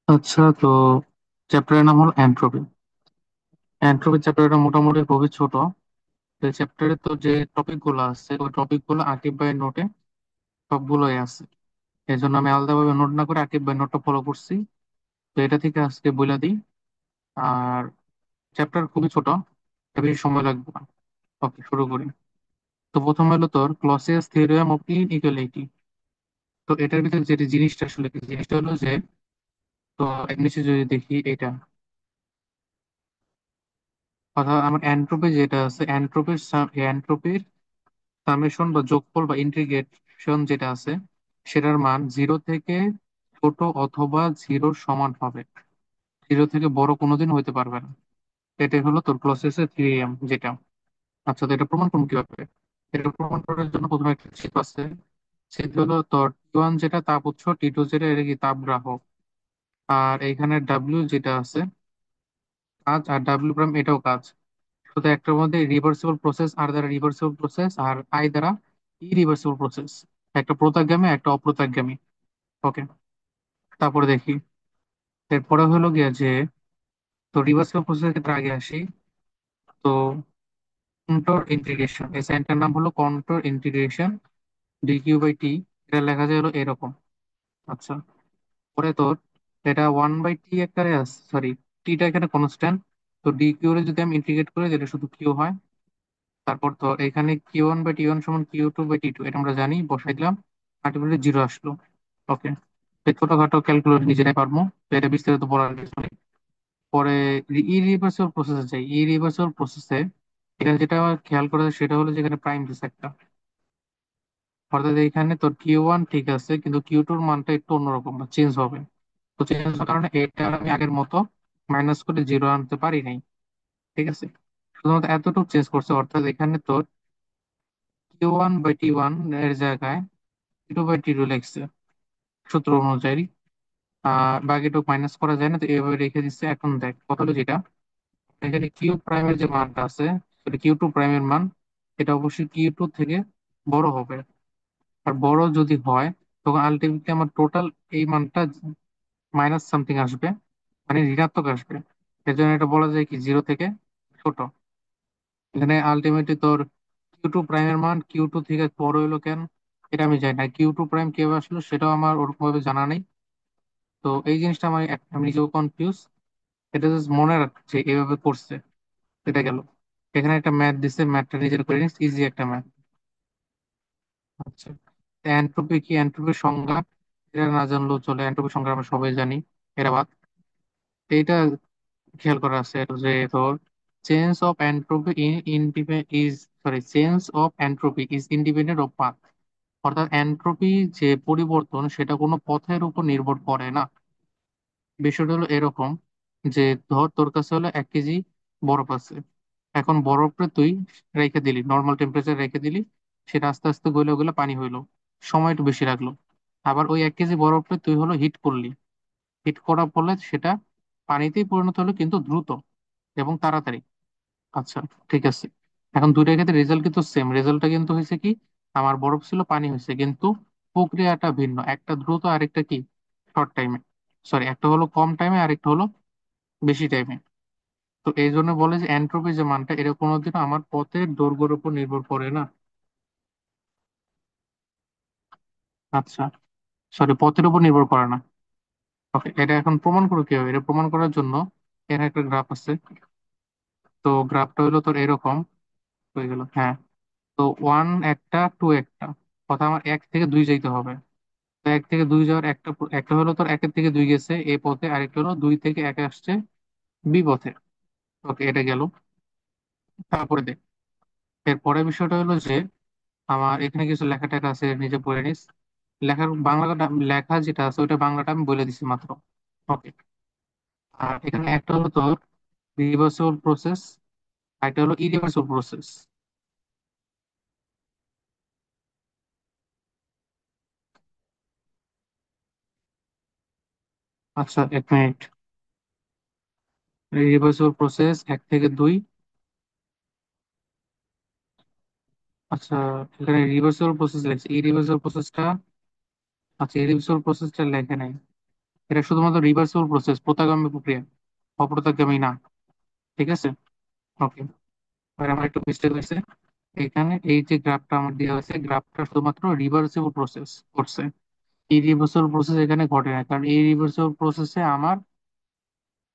আচ্ছা, তো চ্যাপ্টারের নাম হলো এন্ট্রপি। এন্ট্রপি চ্যাপ্টারটা মোটামুটি খুবই ছোট। তো চ্যাপ্টারে তো যে টপিক গুলো আছে ওই টপিক গুলো আকিব ভাইয়ের নোটে সবগুলোই আছে। এই জন্য আমি আলাদাভাবে নোট না করে আকিব ভাইয়ের নোটটা ফলো করছি। তো এটা থেকে আজকে বলে দিই। আর চ্যাপ্টার খুবই ছোট, এটা বেশি সময় লাগবে না। ওকে, শুরু করি। তো প্রথমে হলো তোর ক্লসিয়াস থিওরেম অফ ইনইকুয়ালিটি। তো এটার ভিতরে যেটা জিনিসটা আসলে কি, জিনিসটা হলো যে, তো নিচে যদি দেখি এটা, অর্থাৎ আমার এন্ট্রপি যেটা আছে, এন্ট্রপির সামেশন বা যোগফল বা ইন্টিগ্রেশন যেটা আছে, সেটার মান জিরো থেকে ছোট অথবা জিরোর সমান হবে। জিরো থেকে বড় কোনোদিন হইতে পারবে না। এটাই হলো তোর ক্লসেসের থিওরেম যেটা। আচ্ছা, তো এটা প্রমাণ করবো কিভাবে? এটা প্রমাণ করার জন্য প্রথমে একটা চিপ আছে। সেটা হলো তোর T1 যেটা তাপ উৎস, T2 যেটা এটা কি তাপ গ্রাহক। আর এইখানে ডাব্লিউ যেটা আছে কাজ, আর ডাব্লিউ প্রাইম এটাও কাজ। শুধু একটার মধ্যে রিভার্সিবল প্রসেস, আর দ্বারা রিভার্সিবল প্রসেস, আর আই দ্বারা ইরিভার্সিবল প্রসেস। একটা প্রত্যাগামী একটা অপ্রত্যাগামী। ওকে, তারপরে দেখি। এরপরে হলো গিয়া যে, তো রিভার্সিবল প্রসেসের ক্ষেত্রে আগে আসি। তো কন্ট্রোল ইন্টিগ্রেশন, এই সাইনটার নাম হলো কন্ট্রোল ইন্টিগ্রেশন dq/t। এটা লেখা যায় হলো এরকম। আচ্ছা, পরে তোর এটা 1/t আকারে আছে, সরি, টিটা এখানে কনস্ট্যান্ট। তো ডিকিউ এর যদি আমি ইন্টিগ্রেট করি যেটা শুধু কিউ হয়। তারপর তো এখানে Q1/T1 সমান Q2/T2, এটা আমরা জানি, বসাই দিলাম। আলটিমেটলি জিরো আসলো। ওকে, এই ছোটখাটো ক্যালকুলেট নিজেরাই পারবো। তো এটা বিস্তারিত পড়ার কিছু নেই। পরে ইরিভার্সিবল প্রসেসে যাই। ইরিভার্সিবল প্রসেসে এখানে যেটা খেয়াল করা যায় সেটা হলো যে এখানে প্রাইম দিছে একটা। অর্থাৎ এখানে তোর Q1 ঠিক আছে, কিন্তু Q2 এর মানটা একটু অন্যরকম বা চেঞ্জ হবে। তো চেঞ্জ হওয়ার কারণে এটা আমি আগের মতো মাইনাস করে জিরো আনতে পারি নাই। ঠিক আছে, শুধুমাত্র এতটুকু চেঞ্জ করছে। অর্থাৎ এখানে তোর Q1/T1 এর জায়গায় T2/T2 লিখছে সূত্র অনুযায়ী। বাকিটুকু মাইনাস করা যায় না, তো এইভাবে রেখে দিচ্ছে। এখন দেখ কত হলো যেটা, এখানে কিউ প্রাইমের যে মানটা আছে, সেটা Q2 প্রাইমের মান, এটা অবশ্যই Q2 থেকে বড় হবে। আর বড় যদি হয় তখন আলটিমেটলি আমার টোটাল এই মানটা মাইনাস সামথিং আসবে, মানে ঋণাত্মক আসবে। এর জন্য এটা বলা যায় কি জিরো থেকে ছোট। এখানে আলটিমেটলি তোর Q2 প্রাইমের মান Q2 থেকে বড় হলো কেন, এটা আমি জানি না। Q2 প্রাইম কিভাবে আসলো সেটাও আমার ওরকম ভাবে জানা নেই। তো এই জিনিসটা আমি নিজেও কনফিউজ। এটা জাস্ট মনে রাখছে এভাবে করছে। এটা গেল। এখানে একটা ম্যাথ দিছে, ম্যাথটা নিজের করে নিস, ইজি একটা ম্যাথ। আচ্ছা, এন্ট্রপি কি, এন্ট্রপির সংজ্ঞা এটা না জানলেও চলে। এন্ট্রপির সংজ্ঞা আমরা সবাই জানি। এটা বাদ, এইটা খেয়াল করা আছে যে তোর change of entropy is, sorry, change of entropy is independent of path. অর্থাৎ এন্ট্রপি যে পরিবর্তন সেটা কোনো পথের উপর নির্ভর করে না। বিষয়টা হলো এরকম যে, ধর তোর কাছে হলো 1 কেজি বরফ আছে। এখন বরফটা তুই রেখে দিলি, নর্মাল টেম্পারেচার রেখে দিলি। সেটা আস্তে আস্তে গলে গলে পানি হইলো, সময় একটু বেশি লাগলো। আবার ওই 1 কেজি বরফটা তুই হলো হিট করলি। হিট করার ফলে সেটা পানিতেই পরিণত হলো, কিন্তু দ্রুত এবং তাড়াতাড়ি। আচ্ছা, ঠিক আছে। এখন দুইটার ক্ষেত্রে রেজাল্ট কিন্তু সেম। রেজাল্টটা কিন্তু হয়েছে কি, আমার বরফ ছিল পানি হয়েছে, কিন্তু প্রক্রিয়াটা ভিন্ন। একটা দ্রুত, আরেকটা কি শর্ট টাইমে, সরি, একটা হলো কম টাইমে, আরেকটা হলো বেশি টাইমে। তো এই জন্য বলে যে এন্ট্রপি যে মানটা, এটা কোনোদিনও আমার পথের দৈর্ঘ্যের উপর নির্ভর করে না। আচ্ছা, সরি, পথের উপর নির্ভর করে না। ওকে, এটা এখন প্রমাণ করো কিভাবে? এটা প্রমাণ করার জন্য এর একটা গ্রাফ আছে। তো গ্রাফটা হলো তোর এরকম। হয়ে গেল, হ্যাঁ। তো ওয়ান একটা, টু একটা, কথা আমার 1 থেকে 2 যাইতে হবে। তো 1 থেকে 2 যাওয়ার একটা একটা হলো তোর 1 থেকে 2 গেছে এ পথে, আরেকটা হলো 2 থেকে 1 আসছে বি পথে। ওকে, এটা গেল। তারপরে দেখ, এর পরের বিষয়টা হলো যে, আমার এখানে কিছু লেখা টেখা আছে, নিজে পড়ে নিস। লেখার বাংলাটা, লেখা যেটা আছে ওইটা বাংলাটা আমি বলে দিছি মাত্র। ওকে, আর এখানে একটা হলো তোর রিভার্সিবল প্রসেস, আর একটা হলো ইরিভার্সিবল প্রসেস। আচ্ছা, 1 মিনিট। রিভার্সিবল প্রসেস 1 থেকে 2। আচ্ছা, এখানে রিভার্সিবল প্রসেস লেখছে, ইরিভার্সিবল প্রসেসটা, আচ্ছা, ইরিভার্সিবল প্রসেসটা লেখে নাই। এটা শুধুমাত্র রিভার্সিবল প্রসেস, প্রত্যাগামী প্রক্রিয়া, অপ্রত্যাগামী না। ঠিক আছে। ওকে, এবার আমার একটু মিস্টেক হয়েছে। এখানে এই যে গ্রাফটা আমার দেওয়া হয়েছে, গ্রাফটা শুধুমাত্র রিভার্সিবল প্রসেস করছে, ইরিভার্সিবল প্রসেস এখানে ঘটে না, কারণ এই রিভার্সিবল প্রসেসে আমার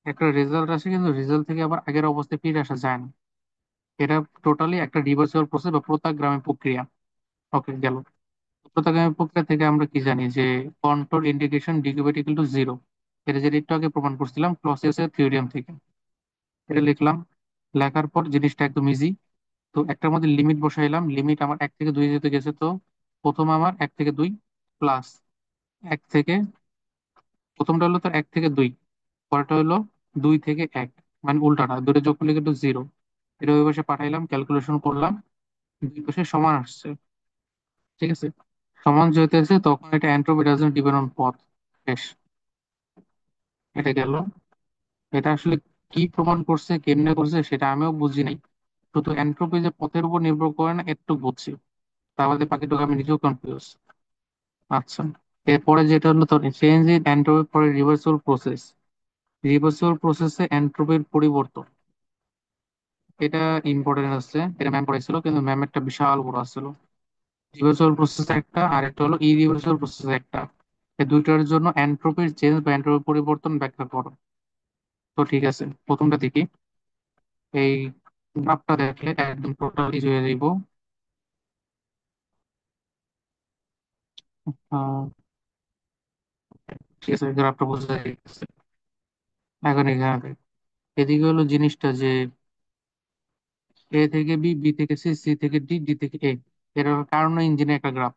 একটা রেজাল্ট আসে, কিন্তু রেজাল্ট থেকে আবার আগের অবস্থায় ফিরে আসা যায় না। এটা টোটালি একটা রিভার্সিবল প্রসেস বা প্রত্যাগামী প্রক্রিয়া। ওকে, গেল। প্রত্যাগামী প্রক্রিয়া থেকে আমরা কি জানি যে control integration d Q by T equal to zero. এটা যেটা একটু আগে প্রমাণ করছিলাম ক্লসিয়াসের থিওরিয়াম থেকে। এটা লিখলাম, লেখার পর জিনিসটা একদম ইজি। তো একটার মধ্যে লিমিট বসাইলাম, লিমিট আমার 1 থেকে 2 যেতে গেছে, তো প্রথম আমার 1 থেকে 2 প্লাস 1 থেকে, প্রথমটা হলো তার 1 থেকে 2, পরেরটা হলো 2 থেকে 1, মানে উল্টাটা দুটো যোগ করলে কিন্তু জিরো। এটা ওই পাশে পাঠাইলাম, ক্যালকুলেশন করলাম, দুই পাশে সমান আসছে। ঠিক আছে, সমান যেহেতু আছে তখন এটা এন্ট্রপি ডাজন্ট ডিপেন্ড অন পথ। বেশ, এটা গেল। এটা আসলে কি প্রমাণ করছে, কেমনে করছে সেটা আমিও বুঝি নাই। শুধু এন্ট্রপি যে পথের উপর নির্ভর করে না একটু বুঝছি, তাহলে বাকিটুকু আমি নিজেও কনফিউজ। আচ্ছা, এরপরে যেটা হলো তোর চেঞ্জ ইন এন্ট্রপি পরে রিভার্সিবল প্রসেস। রিভার্সিবল প্রসেসে এন্ট্রপির পরিবর্তন, এটা ইম্পর্টেন্ট আছে, এটা ম্যাম পড়াইছিল কিন্তু ম্যামেরটা বিশাল বড় আসছিল। রিভার্সিবল প্রসেস একটা, আর একটা হলো ইরিভার্সিবল প্রসেস একটা। এই দুইটার জন্য এন্ট্রপির চেঞ্জ বা এন্ট্রপির পরিবর্তন ব্যাখ্যা করো। তো ঠিক আছে, প্রথমটা দেখি। এই গ্রাফটা দেখলে একদম টোটালি হয়ে যাইব। আহ, ঠিক আছে, গ্রাফটা বোঝা যাচ্ছে। এখন এখানে দেখ। এদিকে হলো জিনিসটা যে এ থেকে বি, বি থেকে সি, সি থেকে ডি, ডি থেকে এ। এর কারণ ইঞ্জিনের একটা গ্রাফ,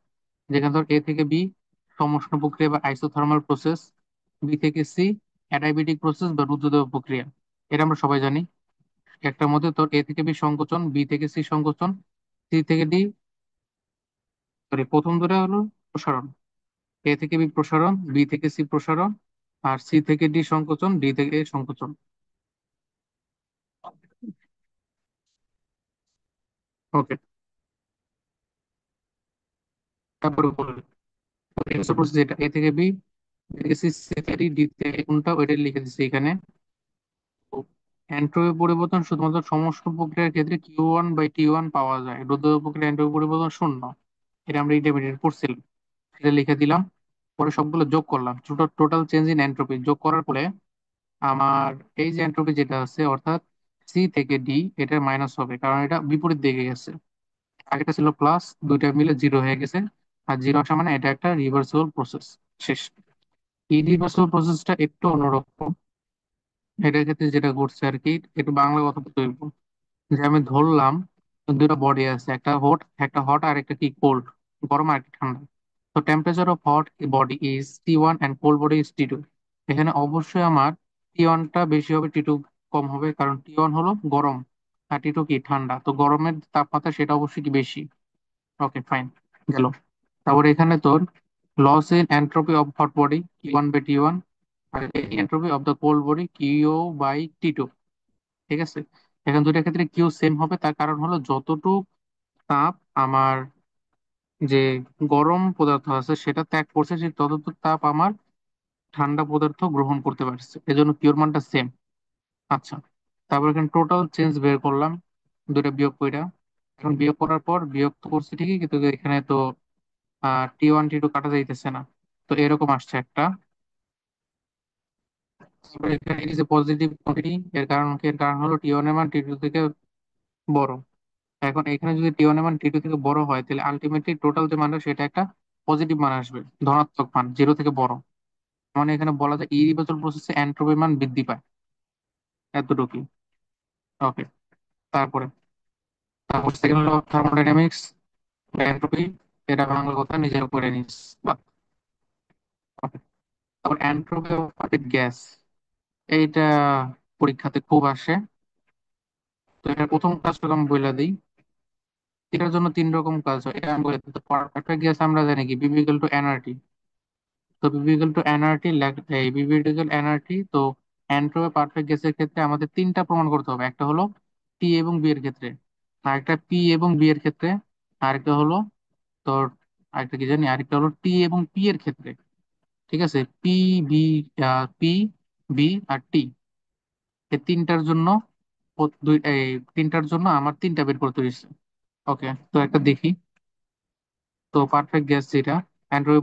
যেখানে ধর এ থেকে বি সমষ্ণ প্রক্রিয়া বা আইসোথার্মাল প্রসেস, বি থেকে সি অ্যাডাইবেটিক প্রসেস বা রুদ্ধদেব প্রক্রিয়া। এটা আমরা সবাই জানি। একটার মধ্যে তোর এ থেকে বি সংকোচন, বি থেকে সি সংকোচন, সি থেকে ডি, সরি প্রথম দুটা হলো প্রসারণ। এ থেকে বি প্রসারণ, বি থেকে সি প্রসারণ, আর সি থেকে ডি সংকোচন, ডি থেকে এ সংকোচন। ওকে, তারপরে বলি প্রসেস এটা এ থেকে বি, বি থেকে সি, সি থেকে ডি, ডি থেকে এ কোনটা ওইটা লিখে দিচ্ছি এখানে। এন্ট্রপি পরিবর্তন শুধুমাত্র সমস্ত প্রক্রিয়ার ক্ষেত্রে Q1/T1 পাওয়া যায়, রোধক প্রক্রিয়া এন্ট্রপি পরিবর্তন শূন্য। এটা আমরা ইন্টারমিডিয়েট পড়ছিলাম। সেটা লিখে দিলাম, পরে সবগুলো যোগ করলাম, টোটাল চেঞ্জ ইন এন্ট্রপি যোগ করার পরে আমার এই যে এন্ট্রপি যেটা আছে অর্থাৎ সি থেকে ডি, এটার মাইনাস হবে কারণ এটা বিপরীত দিকে গেছে। আগেটা ছিল প্লাস, দুইটা মিলে জিরো হয়ে গেছে। আর জিরো আসা মানে এটা একটা রিভার্সিবল প্রসেস। শেষ। এই রিভার্সিবল প্রসেসটা একটু অন্যরকম। এটার ক্ষেত্রে যেটা ঘটছে আর কি, একটু বাংলা কথা বলতে হইব। যে আমি ধরলাম দুটো বডি আছে, একটা হট আর একটা কি কোল্ড, গরম আর একটা ঠান্ডা। তো temperature of hot body is T1 and cold body is T2। এখানে অবশ্যই আমার T1টা বেশি হবে, T2 কম হবে, কারণ T1 হলো গরম আর T2 কি ঠান্ডা, তো গরমের তাপমাত্রা সেটা অবশ্যই কি বেশি। ওকে, ফাইন, গেল। তারপর এখানে তোর loss in entropy of hot body Q1/T1, আর entropy of the cold body Q/T2। ঠিক আছে, এখন দুইটার ক্ষেত্রে কিউ সেম হবে, তার কারণ হলো যতটুকু তাপ আমার যে গরম পদার্থ আছে সেটা ত্যাগ করছে, সে ততটুকু তাপ আমার ঠান্ডা পদার্থ গ্রহণ করতে পারছে, এজন্য কিউর মানটা সেম। আচ্ছা, তারপর এখানে টোটাল চেঞ্জ বের করলাম, দুইটা বিয়োগ কইরা। এখন বিয়োগ করার পর বিয়োগ তো করছি ঠিকই, কিন্তু এখানে তো T1 T2 কাটা যাইতেছে না, তো এরকম আসছে একটা। তারপর এখানে ইজ এ পজিটিভ কোয়ান্টিটি, এর কারণ হলো T1 এর মান T2 থেকে বড়। এখন এখানে যদি T1 এর মান T2 থেকে বড় হয়, তাহলে আলটিমেটলি টোটাল যে মানটা সেটা একটা পজিটিভ মান আসবে, ধনাত্মক মান, জিরো থেকে বড়। মানে এখানে বলা যায় ইরিভার্সিবল প্রসেসে এন্ট্রপির মান বৃদ্ধি পায়, এতটুকুই। ওকে, তারপরে তারপর second law of thermodynamics, entropy, এটা বাংলা কথা নিজের উপরে নিস। বাহ, okay. তারপর এন্ট্রপি অফ পারফেক্ট গ্যাস, এইটা পরীক্ষাতে খুব আসে। তো এটা প্রথম কাজটা আমি বলে দিই। এটার জন্য 3 রকম কাজ হয়, এটা আমি বলে দিই। পারফেক্ট গ্যাস আমরা জানি কি বিবিএল টু এনআরটি। তো বিবিএল টু এনআরটি, এই বিবিএল এনআরটি তো এন্ট্রপি পারফেক্ট গ্যাসের ক্ষেত্রে আমাদের 3টা প্রমাণ করতে হবে। একটা হলো টি এবং বি এর ক্ষেত্রে, আরেকটা পি এবং বি এর ক্ষেত্রে, আরেকটা হলো তোর আরেকটা কি জানি, আরেকটা হলো টি এবং পি এর ক্ষেত্রে। ঠিক আছে? পি, বি, পি, বি আর টি, এই তিনটার জন্য এই তিনটার জন্য আমার তিনটা বের করতে হয়েছে। ওকে, তো একটা দেখি। তো পারফেক্ট গ্যাস যেটা, এন্ট্রপি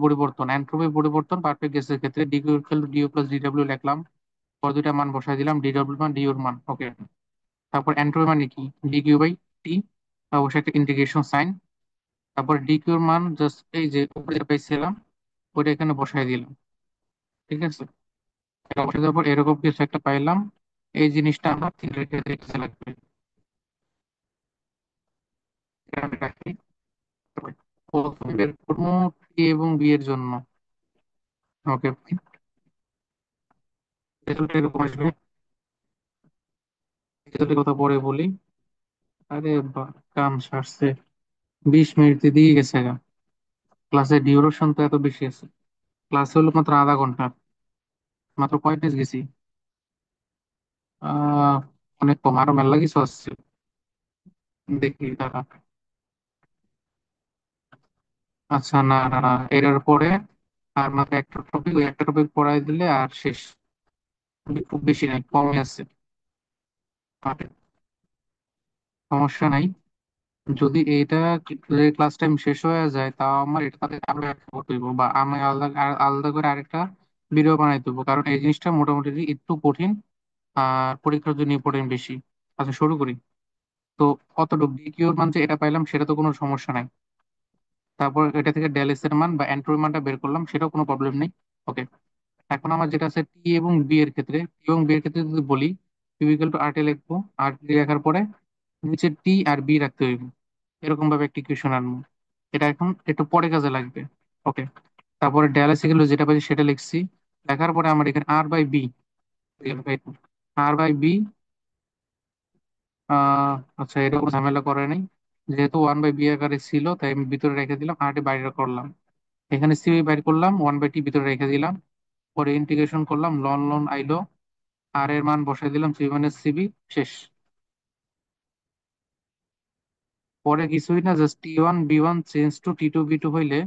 পরিবর্তন পারফেক্ট গ্যাসের ক্ষেত্রে D Q equal to D O plus D W লিখলাম। পর দুইটা মান বসাই দিলাম, ডিডব্লিউ মান ডিওর মান। ওকে, তারপর এন্ট্রপি মানে কি, ডিকিউ বাই টি, অবশ্যই একটা ইন্টিগ্রেশন সাইন। তারপর ডিকিউর মান জাস্ট এই যে উপরে যেটা পাইছিলাম ওইটা এখানে বসাই দিলাম। ঠিক আছে, এটা বসাই দেওয়ার পর এরকম কিছু একটা পাইলাম। এই জিনিসটা আমার তিন রেখে দেখতে লাগবে। এটা আমি রাখি। প্রথমে বের করবো টি এবং বি এর জন্য। ওকে, রেজাল্ট এরকম আসবে। রেজাল্টের কথা পরে বলি। আরে কাম সারছে, 20 মিনিট দিয়ে গেছে গা। ক্লাসের ডিউরেশন তো এত বেশি আছে, ক্লাস হলো মাত্র আধা ঘন্টা, মাত্র কয় পেজ গেছি? আহ অনেক কম, আরো মেলা কিছু আসছে। দেখি দাঁড়া। আচ্ছা, না না না, এটার পরে আর মাত্র একটা টপিক, ওই একটা টপিক পড়াই দিলে আর শেষ। খুব বেশি নাই, কমই আছে। আর সমস্যা নাই, যদি এইটা ক্লাস টাইম শেষ হয়ে যায় তাও আমার এটা তাদের আরো একটা করতে হইব, বা আমি আলাদা আলাদা করে আরেকটা ভিডিও বানাই দেবো, কারণ এই জিনিসটা মোটামুটি একটু কঠিন আর পরীক্ষার জন্য ইম্পর্টেন্ট বেশি। আচ্ছা, শুরু করি। তো কতটুকু ডিকিউর মান যে এটা পাইলাম সেটা তো কোনো সমস্যা নাই। তারপর এটা থেকে ডেল এর মান বা অ্যান্ট্রোর মানটা বের করলাম, সেটাও কোনো প্রবলেম নেই। ওকে, এখন আমার যেটা আছে টি এবং বি এর ক্ষেত্রে, টি এবং বি এর ক্ষেত্রে যদি বলি, ইকুয়াল টু আর টি লিখবো। আর টি লেখার পরে নিচে টি আর বি রাখতে হইব, এরকম ভাবে একটা ইকুয়েশন আনবো। এটা এখন একটু পরে কাজে লাগবে। ওকে, তারপরে ডায়ালিসিস গুলো যেটা পাইছি সেটা লিখছি। লেখার পরে আমার এখানে R by V, R by V. আচ্ছা, এটা কোনো ঝামেলা করে নাই, যেহেতু 1/b আকারে ছিল তাই আমি ভিতরে রেখে দিলাম, আর টি বাইরে করলাম। এখানে সিবি বাইর করলাম, 1/t ভিতরে রেখে দিলাম। পরে ইন্টিগ্রেশন করলাম, লন লন আইলো, আর এর মান বসাই দিলাম সি মানে সিবি। শেষ। পরে কিছুই না, just T1 B1 change to T2 B2 হইলে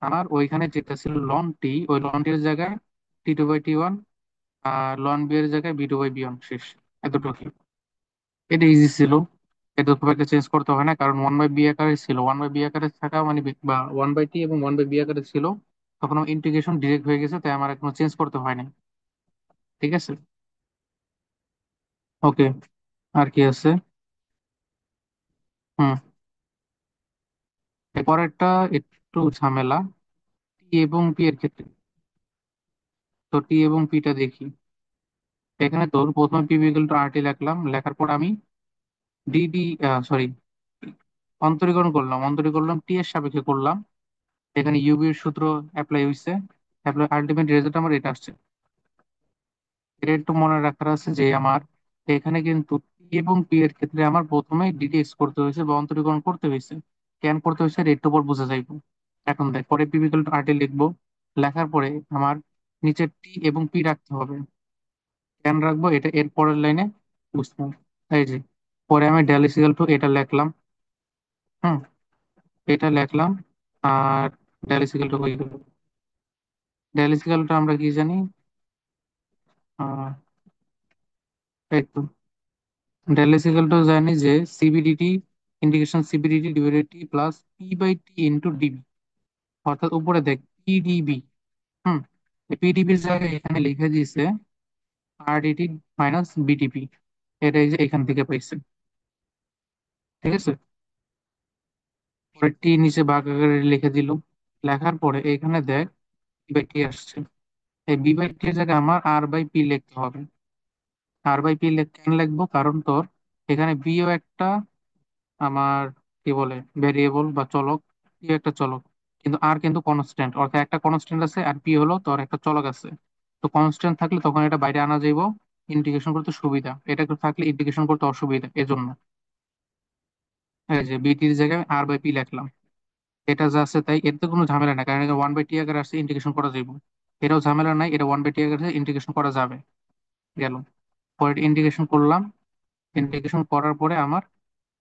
আমার ওইখানে যেটা ছিল লন টি, ওই লন টি এর জায়গায় T2/T1, আর লন বি এর জায়গায় B2/B1। শেষ। এতটুকু। এটা ইজি ছিল, এটা খুব একটা চেঞ্জ করতে হয় না, কারণ 1/b আকারে ছিল, 1/b আকারে থাকা মানে বা 1/t এবং 1/b আকারে ছিল, তখন ইন্টিগ্রেশন ডিরেক্ট হয়ে গেছে, তাই আমার এখনো চেঞ্জ করতে হয় না। ঠিক আছে। ওকে, আর কি আছে? হুম, এরপরেরটা একটু ঝামেলা, টি এবং পি এর ক্ষেত্রে। তো টি এবং পিটা দেখি। এখানে তোর প্রথমে পি ইকুয়াল টু আর টি লিখলাম, লেখার পর আমি ডিডি, সরি, অন্তরীকরণ করলাম টি এর সাপেক্ষে করলাম। এখানে ইউবি এর সূত্র অ্যাপ্লাই হয়েছে, অ্যাপ্লাই, আলটিমেট রেজাল্ট আমার এটা আসছে। এটা একটু মনে রাখার আছে যে আমার এখানে কিন্তু পি এবং পি এর ক্ষেত্রে আমার প্রথমে ডিডিএক্স করতে হয়েছে বা অন্তরীকরণ করতে হয়েছে। কেন করতে হয়েছে এটা একটু পর বোঝা যাইব। এখন দেখ, পরে পি ইকুয়াল টু আর টি লিখবো। লেখার পরে আমার নিচে টি এবং পি রাখতে হবে। কেন রাখবো এটা এর পরের লাইনে বুঝতে হবে। এই যে, পরে আমি ডেল ইকুয়াল টু এটা লিখলাম। হুম, এটা লিখলাম। আর ডেল ইকুয়াল টু হয়ে গেল। ডেল ইকুয়াল টু আমরা কি জানি? আহ এই তো, ডেল ইকুয়াল টু জানি যে সিবিডিটি, ইন্টিগ্রেশন সিবিডিটি ডিভাইডেড টি প্লাস পি/টি ইন্টু ডিবি। অর্থাৎ উপরে দেখ পিডিবি। হুম, পিডিবির জায়গায় এখানে লিখে দিয়েছে আরডিটি মাইনাস বিটিপি। এটা এই যে এখান থেকে পাইছে। ঠিক আছে, পরে টি নিচে ভাগ আকারে লিখে দিল। লেখার পরে এখানে দেখ বি বাই টি আসছে। এই বি বাই টি এর জায়গায় আমার আর বাই পি লিখতে হবে। আর বাই পি কেন লিখবো, কারণ তোর এখানে বিও একটা আমার কি বলে ভেরিয়েবল বা চলক, পি একটা চলক, কিন্তু আর কিন্তু কনস্ট্যান্ট, অর্থাৎ একটা কনস্ট্যান্ট আছে আর পি হলো তোর একটা চলক আছে। তো কনস্ট্যান্ট থাকলে তখন এটা বাইরে আনা যাইব, ইন্টিগ্রেশন করতে সুবিধা, এটা থাকলে ইন্টিগ্রেশন করতে অসুবিধা, এজন্য এই যে বিটির জায়গায় আর বাই পি লিখলাম। এটা যা আছে তাই, এতে কোনো ঝামেলা নাই, কারণ এটা 1/t আকারে আসছে, ইন্টিগ্রেশন করা যাইব। এটাও ঝামেলা নাই, এটা 1/t আকারে ইন্টিগ্রেশন করা যাবে। গেল। পরে ইন্টিগ্রেশন করলাম। ইন্টিগ্রেশন করার পরে আমার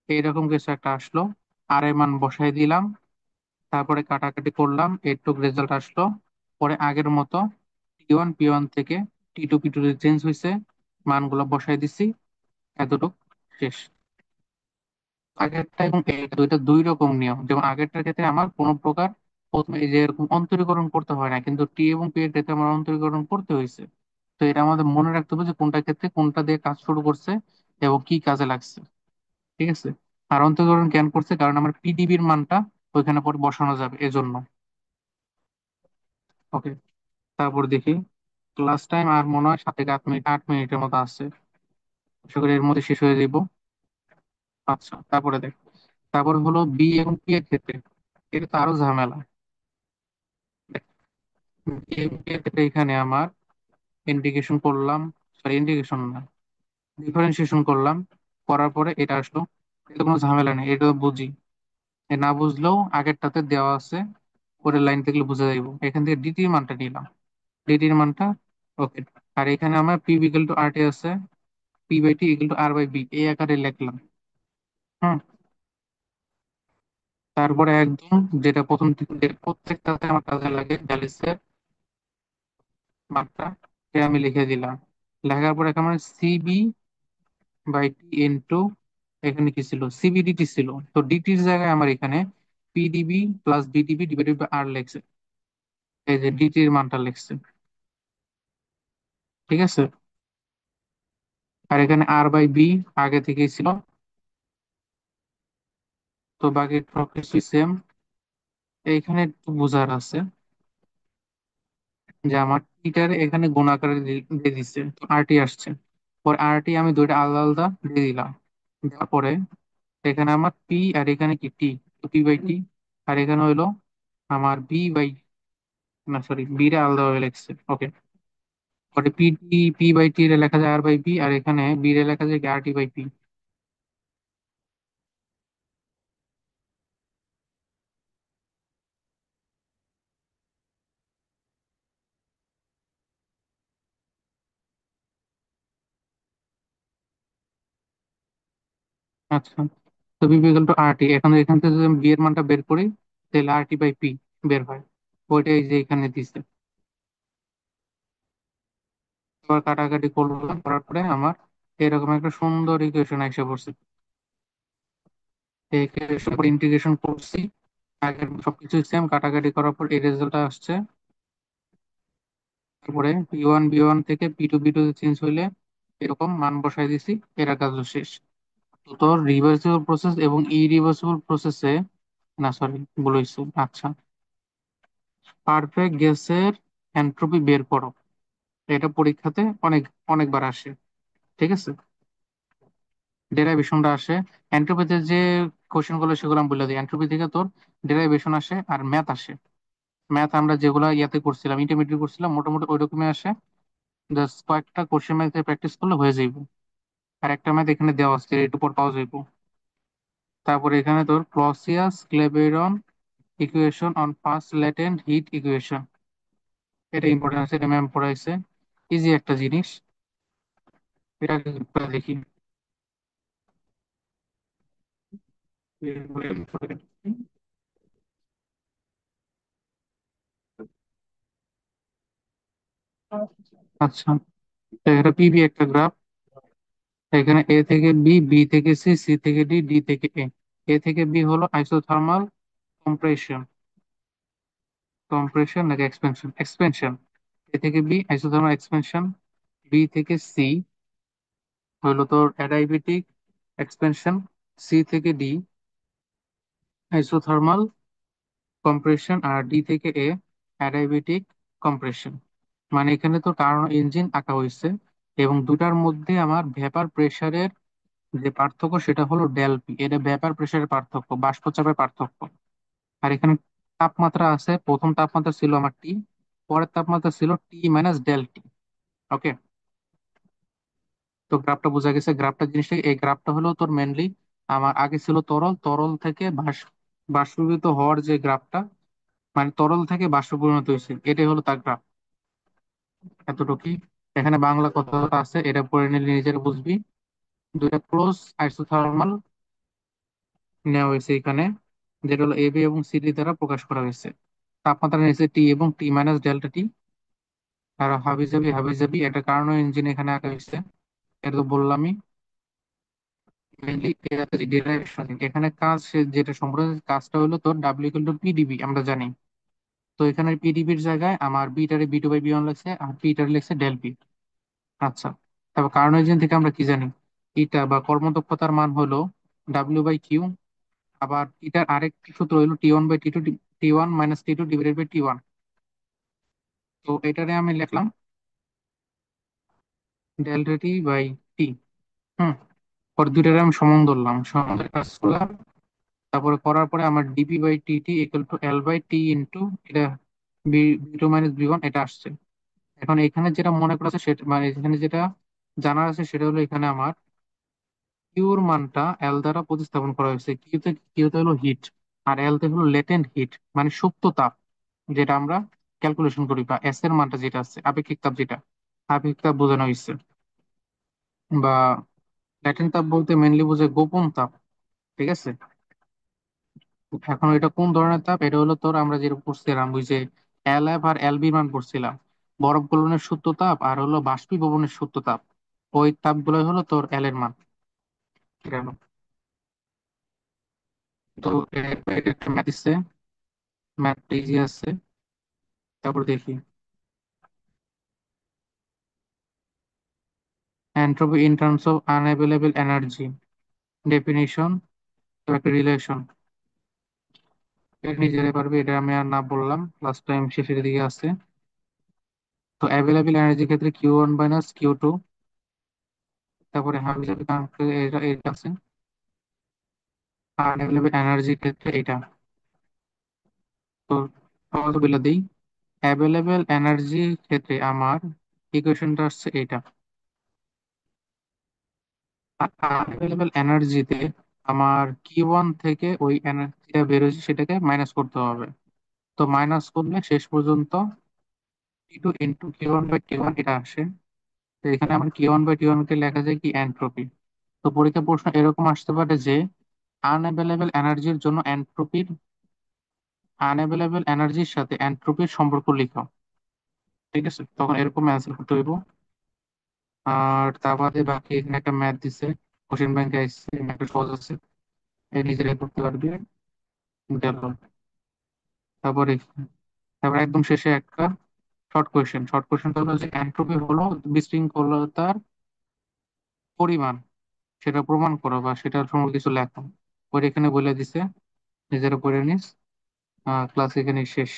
এইরকম কিছু একটা আসলো, আর এর মান বসাই দিলাম। তারপরে কাটাকাটি করলাম, এইটুক রেজাল্ট আসলো। পরে আগের মতো T1 P1 থেকে T2 P2 চেঞ্জ হয়েছে, মানগুলো বসাই দিছি, এতটুক শেষ। আগেরটা এবং এটা দুইটা দুই রকম নিয়ম। যেমন আগেরটার ক্ষেত্রে আমার কোনো প্রকার প্রথমে এই যে এরকম অন্তরীকরণ করতে হয় না, কিন্তু টি এবং পি এর ক্ষেত্রে আমার অন্তরীকরণ করতে হয়েছে। তো এটা আমাদের মনে রাখতে হবে যে কোনটা ক্ষেত্রে কোনটা দিয়ে কাজ শুরু করছে এবং কি কাজে লাগছে। ঠিক আছে। আর অন্তরীকরণ কেন করছে, কারণ আমার পিডিবির মানটা ওইখানে পরে বসানো যাবে এজন্য। ওকে, তারপর দেখি ক্লাস টাইম আর মনে হয় 7 থেকে 8 মিনিট, 8 মিনিটের মতো আছে। আশা করি এর মধ্যে শেষ হয়ে যাব। আচ্ছা, তারপরে দেখ, তারপরে হলো বি এবং পি এর ক্ষেত্রে। এটা তো আরো ঝামেলা। বি এবং পি এর ক্ষেত্রে এখানে আমার ইন্টিগ্রেশন করলাম, সরি ইন্টিগ্রেশন না, ডিফারেন্সিয়েশন করলাম, করার পরে এটা আসলো। এটা কোনো ঝামেলা নেই, এটা তো বুঝি। এ না বুঝলেও আগেরটাতে দেওয়া আছে, পরের লাইন থেকে বুঝে যাইব। এখান থেকে ডিটির মানটা নিলাম, ডিটির মানটা। ওকে। আর এখানে আমার P equal to R T আছে, P by T equal to R by B, এই আকারে লিখলাম। হুম। তারপরে একদম যেটা প্রথম থেকে প্রত্যেকটাতে আমার কাজে লাগে, ড্যালিসের মানটা, সে আমি লিখে দিলাম। লেখার পরে এখানে সিবি বাই টি ইন্টু, এখানে কি ছিল, সিবিডিটি ছিল, তো ডিটির জায়গায় আমার এখানে P dV plus V dP divided by R লেখছে। এই যে ডিটির মানটা লিখছে। ঠিক আছে। আর এখানে আর বাই বি আগে থেকেই ছিল, তো বাকি সবকিছু সেম। এইখানে একটু বোঝার আছে যে আমার টিটার এখানে গুণ আকারে দিয়ে দিচ্ছে, তো আরটি আসছে। পরে আরটি আমি দুইটা আলাদা আলাদা দিয়ে দিলাম। দেওয়ার পরে এখানে আমার পি আর এখানে কি টি, পি বাই টি। আর এখানে হইলো আমার বি বাই, না সরি, বি রে আলাদা ভাবে লিখছে। ওকে। পরে পি টি, পি বাই টি রে লেখা যায় আর বাই পি, আর এখানে বি রে লেখা যায় আর টি বাই পি। আচ্ছা, তো B equal to R T, এখন এখান থেকে যদি আমি বি এর মানটা বের করি, তাহলে আর টি বাই পি বের হয়। ওইটাই যে এখানে দিছে। এবার কাটাকাটি করলাম, করার পরে আমার এরকম একটা সুন্দর ইকুয়েশন এসে পড়ছে। এই ইকুয়েশন পর ইন্টিগ্রেশন করছি, আগের সবকিছু সেম, কাটাকাটি করার পর এই রেজাল্ট আসছে। তারপরে P1 B1 থেকে P2 B2 চেঞ্জ হইলে এরকম মান বসাই দিছি, এর কাজও শেষ। তো তোর রিভার্সিবল প্রসেস এবং ইরিভার্সিবল প্রসেসে, না সরি ভুল হয়েছে। আচ্ছা, পারফেক্ট গ্যাসের এন্ট্রপি বের করো, এটা পরীক্ষাতে অনেক অনেকবার আসে। ঠিক আছে। ডেরাইভেশনটা আসে এন্ট্রপিতে, যে কোশ্চেন গুলো সেগুলো আমি বলে দিই। এন্ট্রপি থেকে তোর ডেরাইভেশন আসে আর ম্যাথ আসে। ম্যাথ আমরা যেগুলো ইয়াতে করছিলাম, ইন্টারমিডিয়েট করছিলাম, মোটামুটি ওই রকমই আসে। জাস্ট কয়েকটা কোশ্চেন ম্যাথে প্র্যাকটিস করলে হয়ে যাইব। আর একটা ম্যাথ এখানে দেওয়া আছে, এর উপর পাওয়া যাইব। তারপরে এখানে তোর Clausius Clapeyron equation on first latent heat equation, এটা ইম্পর্টেন্ট আছে, এটা ম্যাম পড়াইছে। ইজি একটা জিনিস, এটা দেখি। আচ্ছা, তো এটা পিবি একটা গ্রাফ। এখানে এ থেকে বি, বি থেকে সি, সি থেকে ডি, ডি থেকে এ। এ থেকে বি হলো আইসোথার্মাল কম্প্রেশন, কম্প্রেশন নাকি এক্সপেনশন, এক্সপেনশন। এ থেকে বি আইসোথার্মাল এক্সপেনশন, বি থেকে সি হলো তোর অ্যাডাইবেটিক এক্সপেনশন, সি থেকে ডি আইসোথার্মাল কম্প্রেশন, আর ডি থেকে এ অ্যাডাইবেটিক কম্প্রেশন। মানে এখানে তো কার্নো ইঞ্জিন আঁকা হয়েছে, এবং দুটার মধ্যে আমার ভেপার প্রেসারের যে পার্থক্য সেটা হলো ডেল পি, এটা ভেপার প্রেসারের পার্থক্য, বাষ্প চাপের পার্থক্য। আর এখানে তাপমাত্রা আছে, প্রথম তাপমাত্রা ছিল আমার টি, পরের তাপমাত্রা ছিল টি মাইনাস ডেল টি। ওকে। তো গ্রাফটা বোঝা গেছে, গ্রাফটা জিনিসটা, এই গ্রাফটা হলো তোর মেনলি আমার আগে ছিল তরল, তরল থেকে বাষ্পীভূত হওয়ার যে গ্রাফটা, মানে তরল থেকে বাষ্পে পরিণত হয়েছে, এটাই হলো তার গ্রাফ। এতটুকুই। এখানে বাংলা কথাটা আছে, এটা পড়ে নিলে নিজেরা বুঝবি। দুইটা ক্লোজ আইসোথার্মাল নেওয়া হয়েছে এখানে, যেটা হলো এবি এবং সিডি দ্বারা প্রকাশ করা হয়েছে। তাপমাত্রা নিচে টি এবং টি মাইনাস ডেল্টা টি, আর হাবিজাবি হাবিজাবি একটা কার্নো ইঞ্জিন এখানে আঁকা হয়েছে। এটা তো বললামই। মেইনলি ডেরাইভেশন এখানে কাজ যেটা সম্পূর্ণ কাজটা হলো তোর ডাব্লিউ ইকুয়াল টু পিডিবি আমরা জানি। তো এখানে পিডিবির জায়গায় আমার বিটারে V two by V one লাগছে আর পিটারে লিখছে ডেল পি। আচ্ছা, তারপর কার্নো ইঞ্জিন থেকে আমরা কি জানি? ইটা বা কর্মদক্ষতার মান হলো ডাব্লিউ বাই কিউ। আবার এটার আরেকটি সূত্র হলো T one by T two, T one minus T two divided by T one. তো এটারে আমি লিখলাম ডেল্টা টি বাই টি। হুম। পরে দুইটারে আমি সমান ধরলাম, সমান ধরে কাজ করলাম। তারপরে করার পরে আমার dP by T T equal to L by T into এটা V two minus V one এটা আসছে। এখন এখানে যেটা মনে করা আছে সেটা মানে এখানে যেটা জানার আছে সেটা হলো এখানে আমার কিউর মানটা এল দ্বারা প্রতিস্থাপন করা হয়েছে। কিউতে হলো হিট আর এল তে হলো লেটেন্ট হিট মানে সুপ্ত তাপ, যেটা আমরা ক্যালকুলেশন করি, বা এস এর মানটা যেটা আছে আপেক্ষিক তাপ, যেটা আপেক্ষিক তাপ বোঝানো হয়েছে। বা ল্যাটেন্ট তাপ বলতে মেনলি বোঝায় গোপন তাপ। ঠিক আছে। এখন এটা কোন ধরনের তাপ? এটা হলো তোর আমরা যেটা পড়ছিলাম ওই যে L F R L B মান পড়ছিলাম, বরফ গলনের সূত্র তাপ আর হলো বাষ্পীভবনের সূত্র তাপ। ওই তাপগুলোই হলো তোর এল এর মান। ঠিক আছে। তো এটা একটা ম্যাথ দিচ্ছে, ম্যাথটা ইজি আছে। তারপর দেখি entropy in terms of unavailable energy definition, একটা রিলেশন। এটা নিজেরাই পারবে, এটা আমি আর না বললাম, লাস্ট টাইম শেষের দিকে আছে। তো অ্যাভেলেবল এনার্জির ক্ষেত্রে Q one minus Q two. তারপরে হাবি জাবি এটা এটা আছে। আনঅ্যাভেলেবল এনার্জির ক্ষেত্রে এটা। তো সহজ বলে দিই, অ্যাভেলেবল এনার্জির ক্ষেত্রে আমার ইকুয়েশনটা আসছে এটা। আনঅ্যাভেলেবল এনার্জিতে আমার কিউ ওয়ান থেকে ওই এনার্জিটা বেরোচ্ছে সেটাকে মাইনাস করতে হবে। তো মাইনাস করলে শেষ পর্যন্ত T two into Q one by T one এটা আসে। তো এখানে আমার Q one by T one কে লেখা যায় কি এন্ট্রপি। তো পরীক্ষা প্রশ্ন এরকম আসতে পারে যে আনঅ্যাভেলেবল এনার্জির জন্য এন্ট্রপির, আনঅ্যাভেলেবল এনার্জির সাথে এন্ট্রপির সম্পর্ক লিখো। ঠিক আছে, তখন এরকম অ্যান্সার করতে হইব। আর তা বাদে বাকি এখানে একটা ম্যাথ দিছে, কোশ্চেন ব্যাংকে আসছে, একটা সহজ আছে, এই নিজেরাই করতে পারবে। গেল। তারপরে তারপরে একদম শেষে একটা শর্ট কোয়েশ্চেন। শর্ট কোয়েশ্চেনটা হলো যে এন্ট্রপি হলো বিশৃঙ্খলতার পরিমাণ, সেটা প্রমাণ করো বা সেটার সম্পর্কে কিছু লেখো। ওর এখানে বলে দিছে, নিজেরা পড়ে নিস। ক্লাস এখানে শেষ।